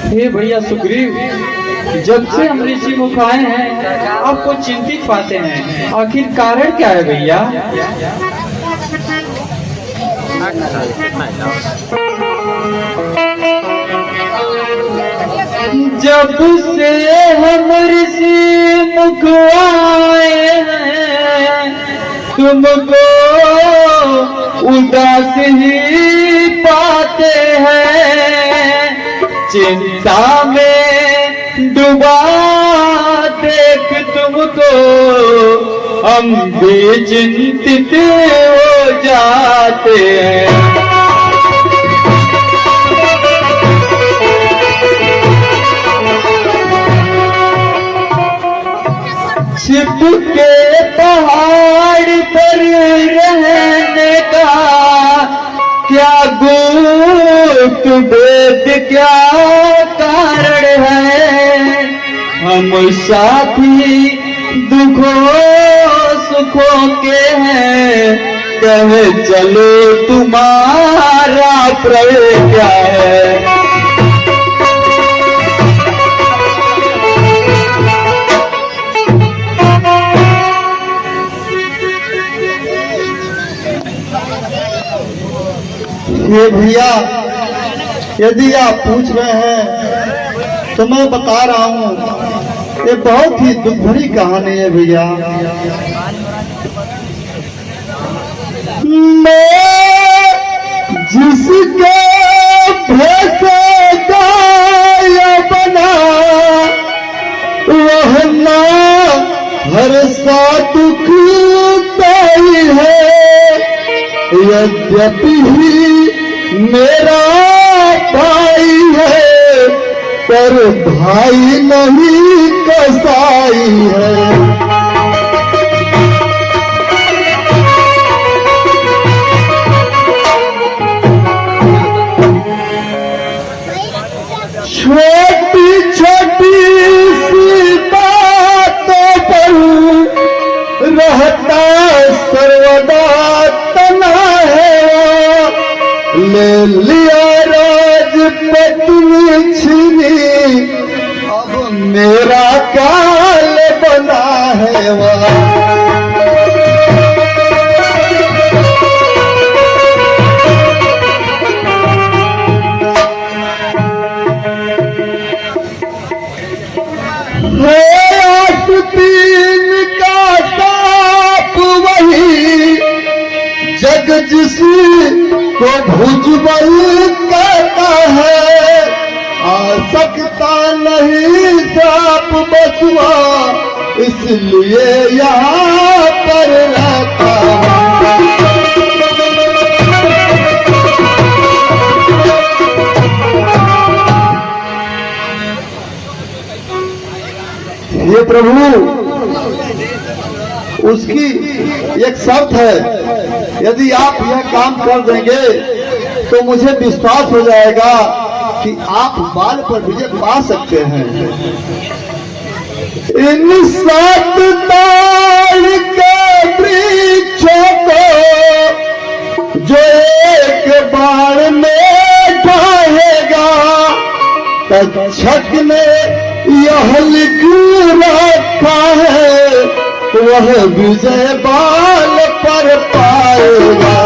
हे भैया सुग्रीव, जब से हम ऋषि मुख आए हैं आपको चिंतित पाते हैं, आखिर कारण क्या है भैया? जब से हम ऋषि मुख आए हैं तुमको उदास ही पाते हैं, चिंता में डूबा देख तुमको हम भी चिंतित हो जाते हैं। छिप के पहाड़ पर रहने का क्या गुप्त वेद क्या कारण है, हम साथी दुखों सुखों के हैं, कहे चलो तुम्हारा प्रण क्या है। ये भैया, यदि आप पूछ रहे हैं तो मैं बता रहा हूँ, ये बहुत ही दुख भरी कहानी है भैया। मैं जिसके भैसे गाय बना वह ना हर सा दुख पाई है, यद्यपि मेरा भाई है पर भाई नहीं कसाई है। छोटी छोटी सी बातों पर रहता सर्वदा तना है, ले लिया राजपत छीनी अब मेरा काल बना है वह। आस्तीन का साप वही जग जिसको भुजबल कहता है, आ सकता नहीं साप बचुआ इसलिए यहाँ पर रहता है। ये प्रभु उसकी एक शर्त है, यदि आप यह काम कर देंगे तो मुझे विश्वास हो जाएगा कि आप बाल पर विजय पा सकते हैं। इन 7 ताड़ के वृक्षों को जो एक बाण में ढाहेगा, तक्षक ने यह लिख रखा है वह विजय बाल पर पाएगा।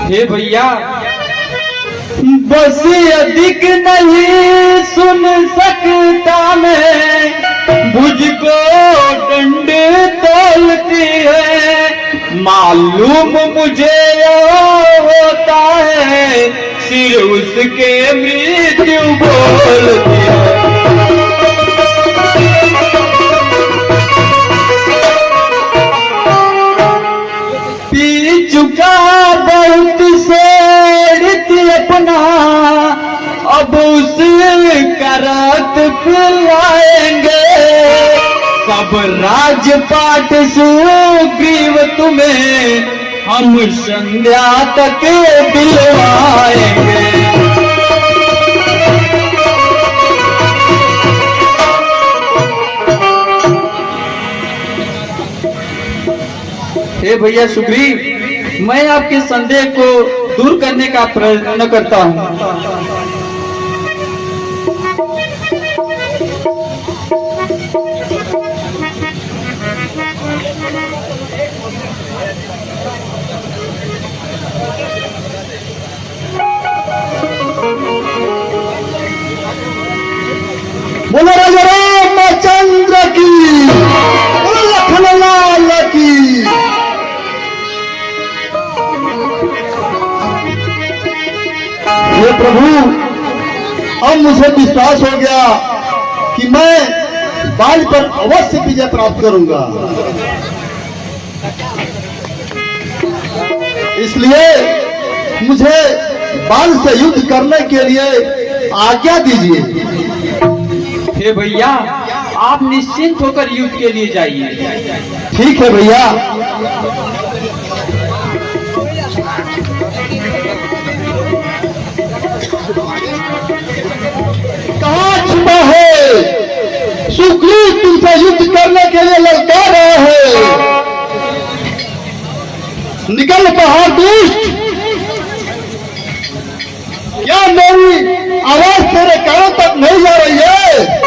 हे भैया, बस अधिक नहीं सुन सकता मैं, मुझको डंड तोलती है, मालूम मुझे होता है सिर उसके मृत्यु बोलती है। पी चुका बहुत सेठ अपना, अब उसका रात पिलाएंगे, सब राजपाट सुग्रीव तुम्हें हम संध्या तक दिलवाएंगे। हे भैया सुग्रीव, मैं आपके संदेह को दूर करने का प्रयत्न करता हूँ। बोलो राजा रामचंद्र की, बोलो लखनलाल की। हे प्रभु, अब मुझे विश्वास हो गया कि मैं बाल पर अवश्य विजय प्राप्त करूंगा। इसलिए मुझे बाल से युद्ध करने के लिए आज्ञा दीजिए। हे भैया, आप निश्चिंत होकर युद्ध के लिए जाइए। ठीक है भैया। कहाँ छिपा है सुग्रीव? तुमसे युद्ध करने के लिए ललकार रहा है। निकल बाहर दुष्ट। क्या मेरी आवाज तेरे कानों तक नहीं जा रही है?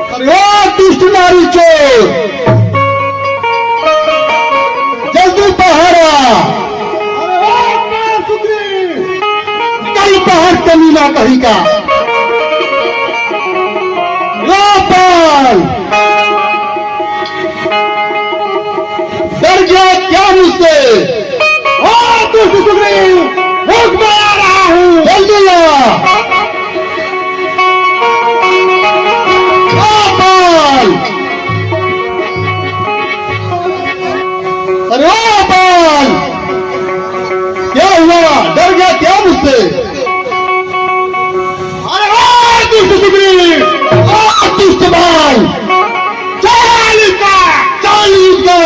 अरे ओ दुष्ट नारी चोर, जल्दी बाहर आ। अरे ओ सुग्रीव, निकल बाहर कमीना कहीं का। गोपाल, डर गया क्या मुझसे? ओ दुष्ट सुग्रीव, भूख में आ रहा हूं, जल्दी आ। गोपाल, अरे ओ गोपाल, क्या हुआ? डर गया क्या मुझसे? अरे ओ दुष्ट सुग्रीव, ओ दुष्ट बाल, चल इसका, चल इसका।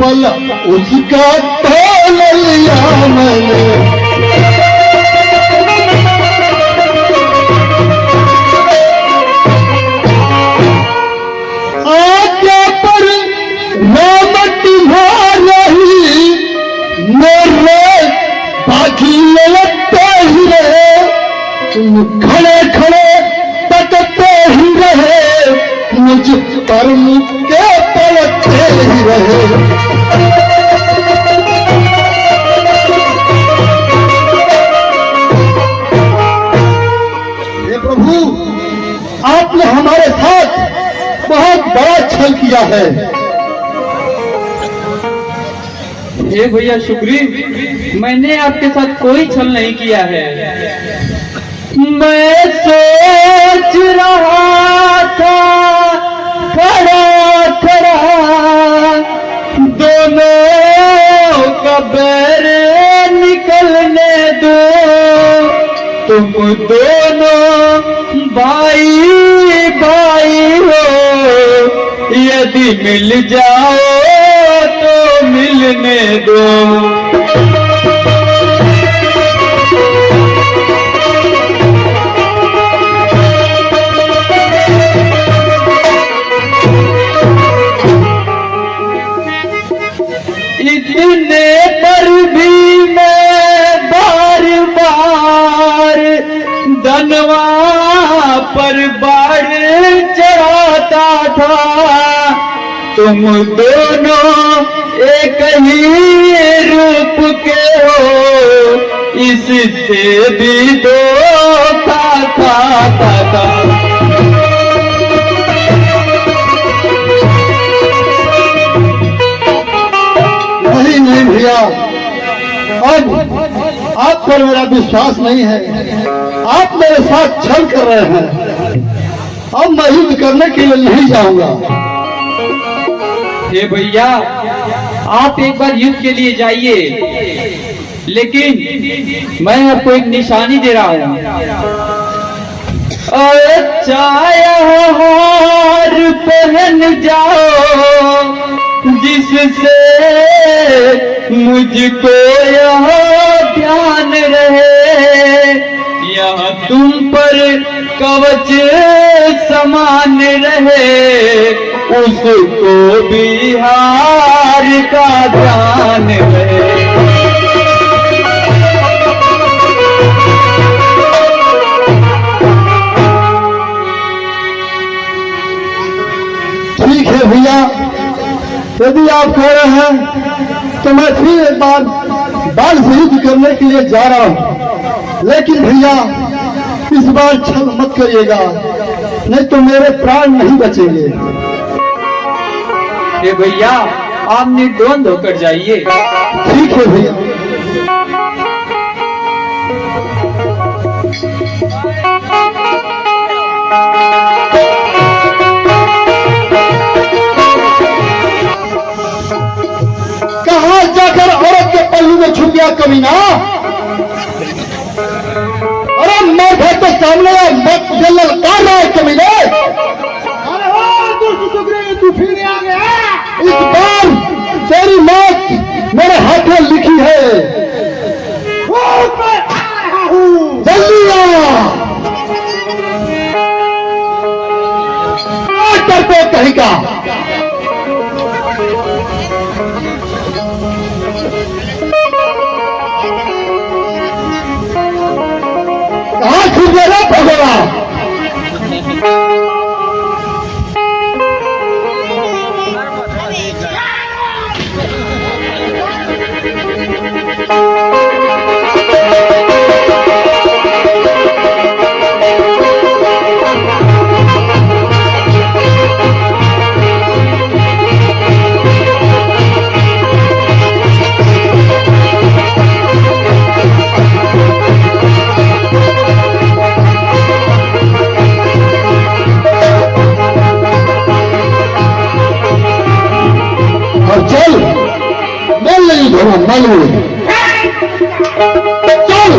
बल उसका तोल लिया मैंने। आज्ञा पर राम तुम्हारी मेरे बाकी लगते ही रहे, तुम खड़े खड़े तकते ही रहे, मुझ पर मुक्के पलटते ही रहे। हे प्रभु, आपने हमारे साथ बहुत बड़ा छल किया है। हे भैया सुग्रीव, मैंने आपके साथ कोई छल नहीं किया है। मैं सोच रहा था खड़ा खड़ा दोनों का बैर निकलने दो, तुम दोनों भाई भाई हो, यदि मिल जाओ तो मिलने दो। इतने पर भी मैं बार बार धनवा पर बाढ़ चढ़ाता था, तुम दोनों एक ही रूप के हो, इससे भी धोखा खाता था। नहीं भैया, अब आप पर मेरा विश्वास नहीं है, आप मेरे साथ छल कर रहे हैं। अब मैं युद्ध करने के लिए नहीं जाऊंगा। हे भैया, आप एक बार युद्ध के लिए जाइए, लेकिन मैं आपको एक निशानी दे रहा हूं। छाया हार पहन जाओ, जिससे मुझको यह ध्यान रहे, यह तुम पर कवच समान रहे, उसको भी हार का ध्यान रहे। ठीक है भैया, यदि आप कह रहे हैं तो मैं फिर एक बार बाल से युद्ध करने के लिए जा रहा हूं, लेकिन भैया इस बार छल मत करिएगा, नहीं तो मेरे प्राण नहीं बचेंगे। हे भैया, आप निर्द्वंद होकर जाइए। ठीक है भैया। कहाँ जाकर औरत के पल्लू में छुप गया कमीना? अरे मर्द है तो सामने मत ललकार रहा है कमीने। अरे हो सुग्रीव, तू फिर आ गया। इस बार तेरी मौत मेरे हाथों लिखी है। मैं आ रहा हूँ। जल्दी आ, डरते कहीं का। कहाँ छुप गया भगवान? चल, मैं नहीं धोना मालूम। चल।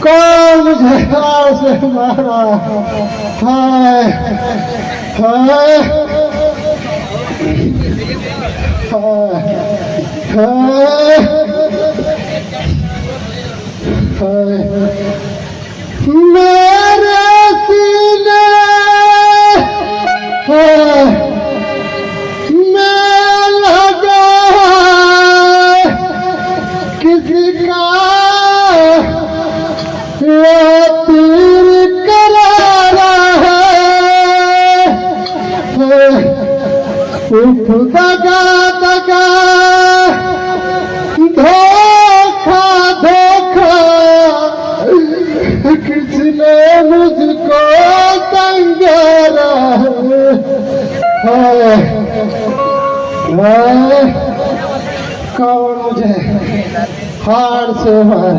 कौन मुझे हार से मारा? हाय हाय हाय हाय मेरे सीने में लगा किसी का ये तीर करारा है, उठ दगा दगा धोखा धोखा किसने मुझको संगारा है, कौन मुझे हार से मारा?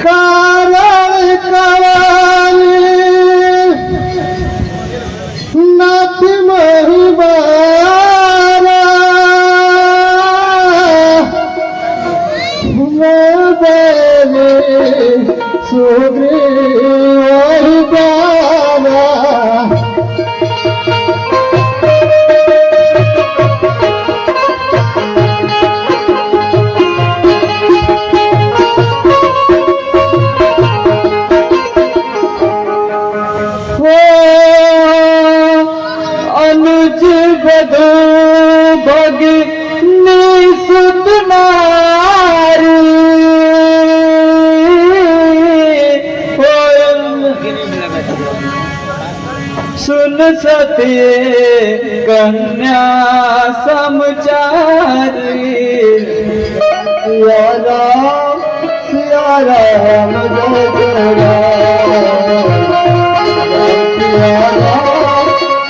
कारण करानी नाती महिमारा मेरे सुग्री अनुज बधू भगनी सुत नारी सुन सती कन्या समचारी सिया राम जय जय राम,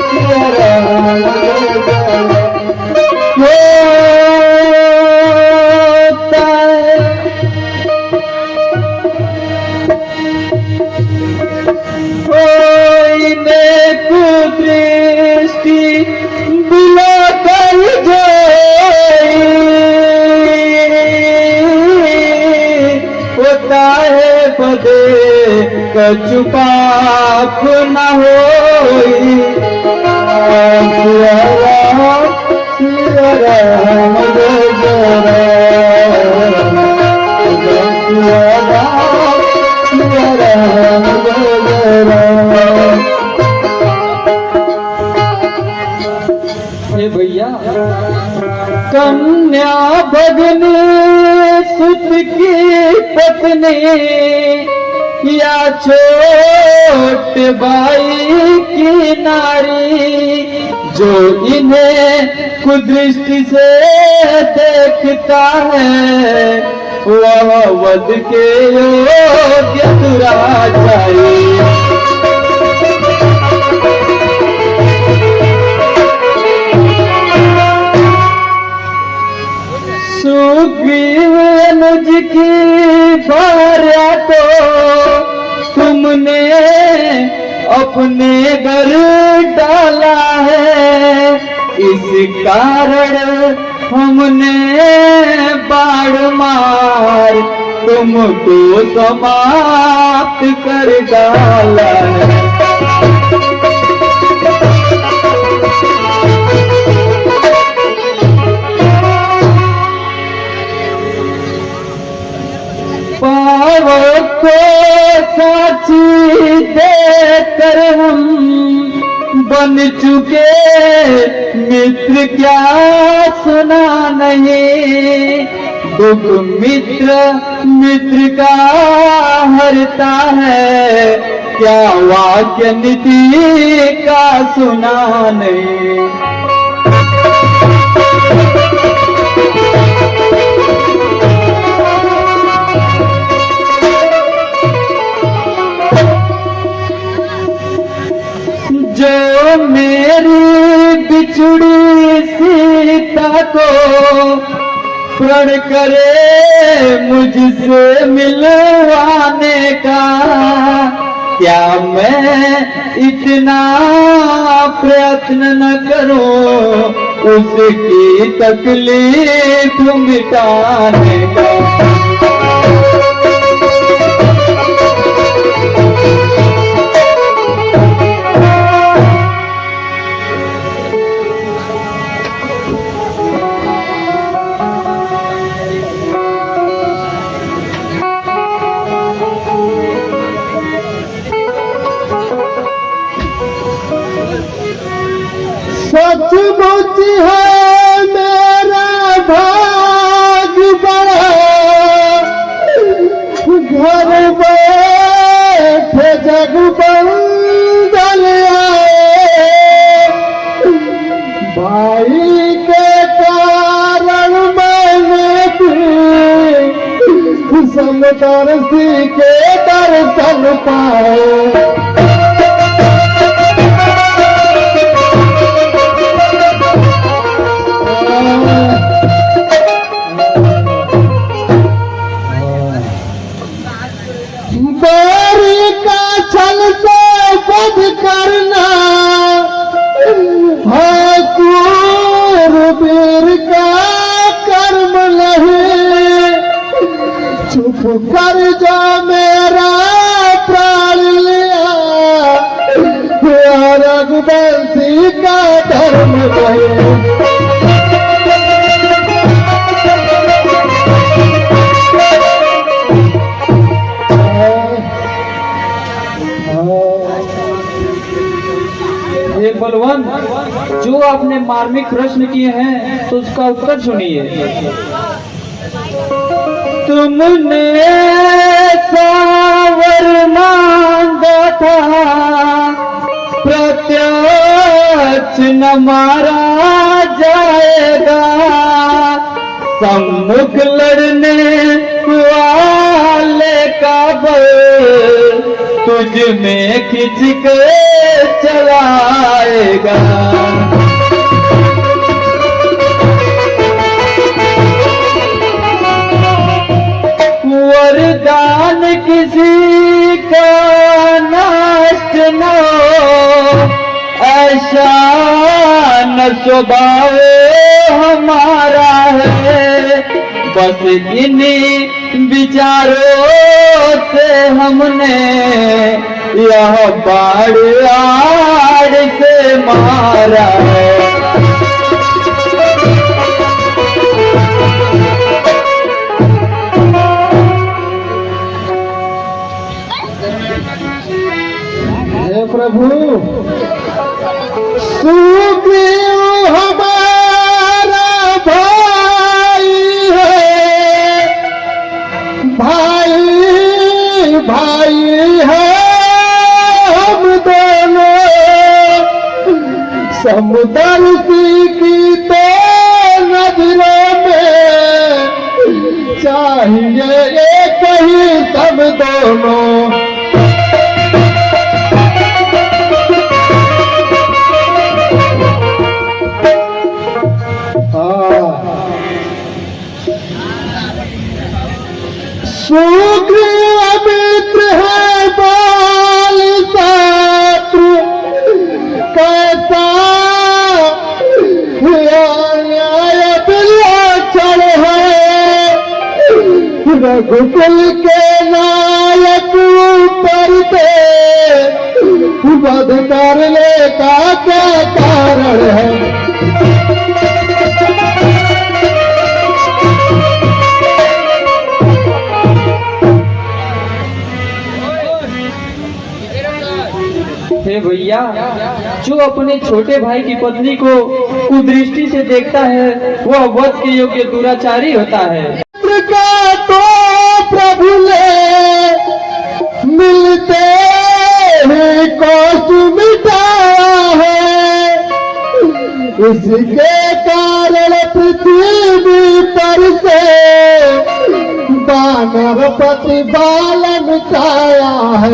सिया राम जय कोई ने कुदृष्टि दिला कर होता है बदे कछुपाप न होई, सिया राम जय जय राम, सिया राम जय जय राम। हे भैया, कन्या भगनी सुत की पत्नी या छोट भाई की नारी, जो इन्हें कुदृष्टि से देखता है वह वध के योग्य दुराचारी। सुग्रीव अनुज की भार्या को तुमने अपने घर डाला है, इस कारण हमने बाढ़ मार तुमको समाप्त कर डाला है। पावक को साक्षी देकर हम बन चुके मित्र, क्या सुना नहीं दुख मित्र मित्र का हरता है, क्या वाक्य नीति का सुना नहीं। जो मेरी को प्रण करे मुझसे मिलवाने का, क्या मैं इतना प्रयत्न न करूं उसकी तकलीफ मिटाने का। सचमुच है मेरा भाग बड़ा, घर बैठे जग बंदल आए, भाई के कारण मैंने भी समदर्शी के दर्शन पाए। करना है सूरवीर का कर्म नहीं, चुप कर जो मेरा प्राण लिया, रघुवंशी का धर्म नहीं। बलवान, जो आपने मार्मिक प्रश्न किए हैं तो उसका उत्तर सुनिए। तुमने सावर मांगा था, प्रत्यक्ष न मारा जाएगा, सम्मुख लड़ने वाले का बल तुझ में खिंच के चलाएगा। वरदान किसी का नष्ट न हो, ऐसा न स्वभाव हमारा है, बस इन्हीं विचारों से हमने यह बाढ़ आड़ से मारा है। हे प्रभु, सुग्रीव हमारा भाई है, भाई भाई है हम दोनों, समदर्शी की तो नजरों में चाहिए एक ही सब दोनों। सुग्रीव मित्र है बाल शत्रु, कैसा न्याय बिलाचर है, रघुकुल के नायक ऊपर पे वध करने का क्या कारण है। हे भैया, जो अपने छोटे भाई की पत्नी को कुदृष्टि से देखता है वह वध के योग्य दुराचारी होता है। का तो प्रभु ने मिलते ही कष्ट मिटाया है, इसके कारण पृथ्वी पर से दानव प्रतिपालन छाया है।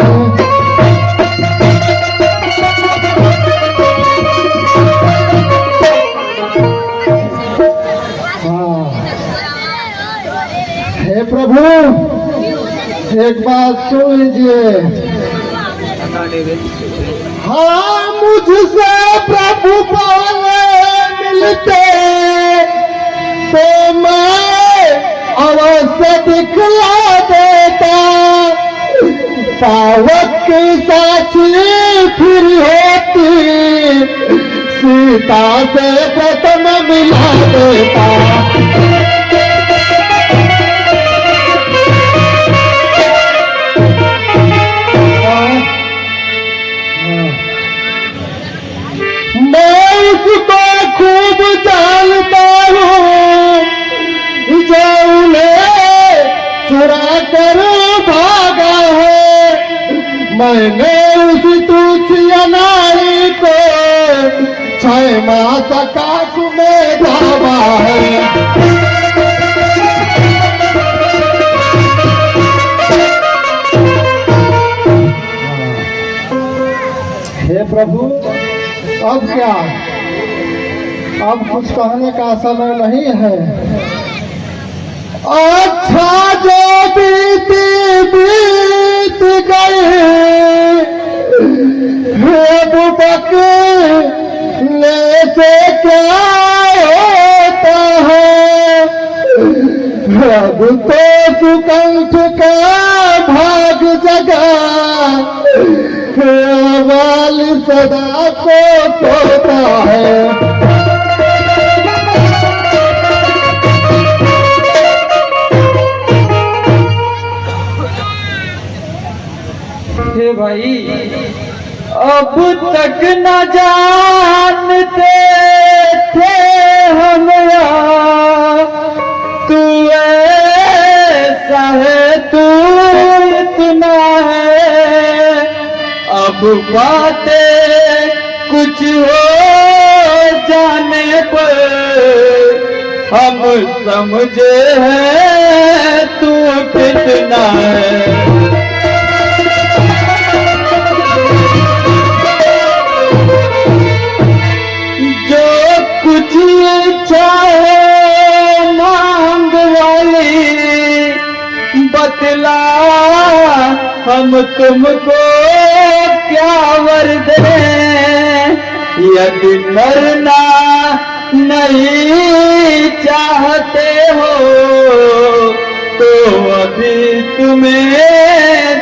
एक बात सुन लीजिए। हाँ, मुझसे प्रभु पाले मिलते तो मैं अवश्य दिखला देता। पावक की साक्षी फिर होती, सीता से प्रथम मिला देता। मैं उसको खूब जानता हूँ जो उन्हें चुरा कर भागा है। मैंने उस तुझिया नारी को 6 मास काट में धावा है। हे प्रभु, अब क्या? अब कुछ कहने का समय नहीं है। अच्छा जो बीत गए बकले से क्या होता है। अब तो सुकंठ का भाग जगा, वाल सदा को सोता है। हे भाई, अब तक न जानते थे हम तू ऐसा है, तू इतना है। अब बातें कुछ हो जाने पर हम समझे हैं तू कितना है। कुछ चाहे मांग वाली बतला, हम तुमको क्या वर दें। यदि मरना नहीं चाहते हो तो अभी तुम्हें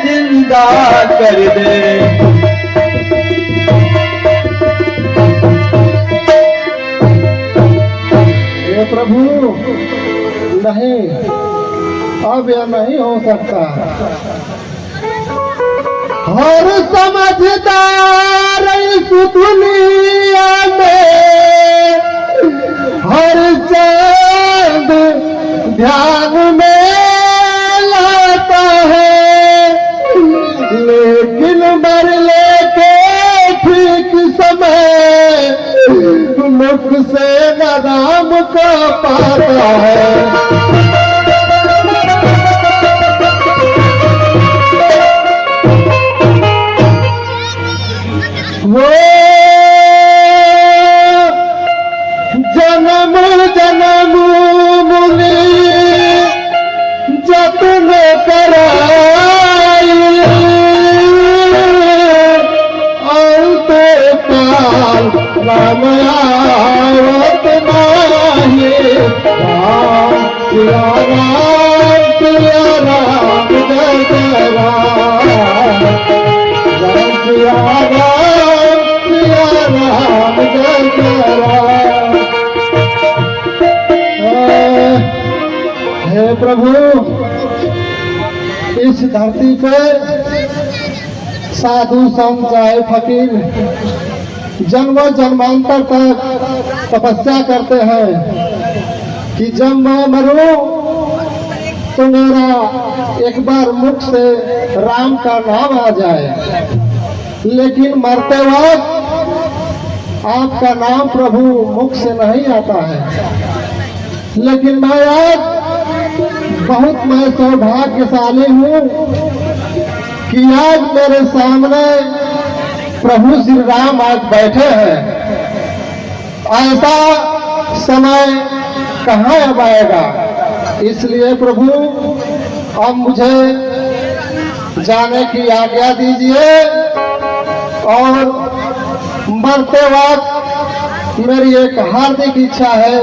जिंदा कर दे। प्रभु नहीं, अब यह नहीं हो सकता। हर समझदार इस दुनिया में हर चांद ध्यान में लाता है, लेकिन मरने के ठीक समय मुख से न राम को पाता है। वो जन्म जन्म मुनि जतन कराई, अंत काल राम आवत नाही। राम सिया राम सिया राम जय जय राम। राम सिया राम जय जय राम। हे प्रभु, इस धरती पर साधु संत चाहे फकीर जन्मों जन्मांतर तक तपस्या करते हैं कि जब मैं मरूं तो मेरा एक बार मुख से राम का नाम आ जाए। लेकिन मरते वक्त आपका नाम प्रभु मुख से नहीं आता है। लेकिन मैं आज मैं सौभाग्यशाली हूँ कि आज मेरे सामने प्रभु श्री राम आज बैठे हैं। ऐसा समय कहाँ अब आएगा। इसलिए प्रभु अब मुझे जाने की आज्ञा दीजिए और मरते वक्त मेरी एक हार्दिक इच्छा है,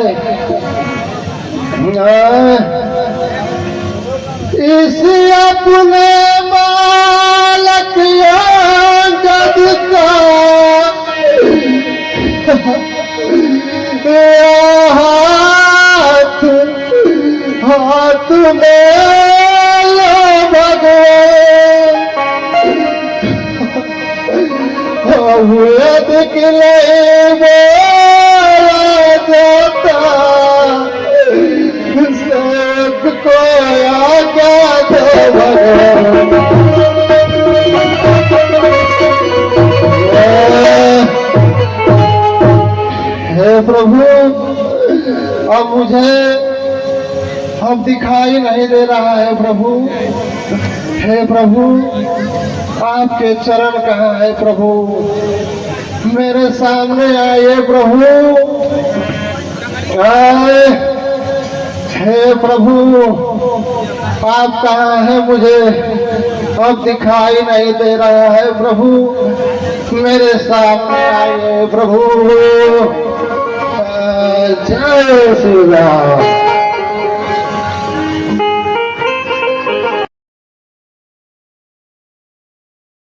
इस अपने मालक जग का हाथ में वेद निकले जाता सबको आज्ञा दो हे प्रभु, अब मुझे अब दिखाई नहीं दे रहा है प्रभु। हे प्रभु, आपके चरण कहाँ है प्रभु? मेरे सामने आइए प्रभु, आए। हे प्रभु, आप कहाँ हैं? मुझे अब दिखाई नहीं दे रहा है प्रभु, मेरे सामने आइए प्रभु। जय श्री राम।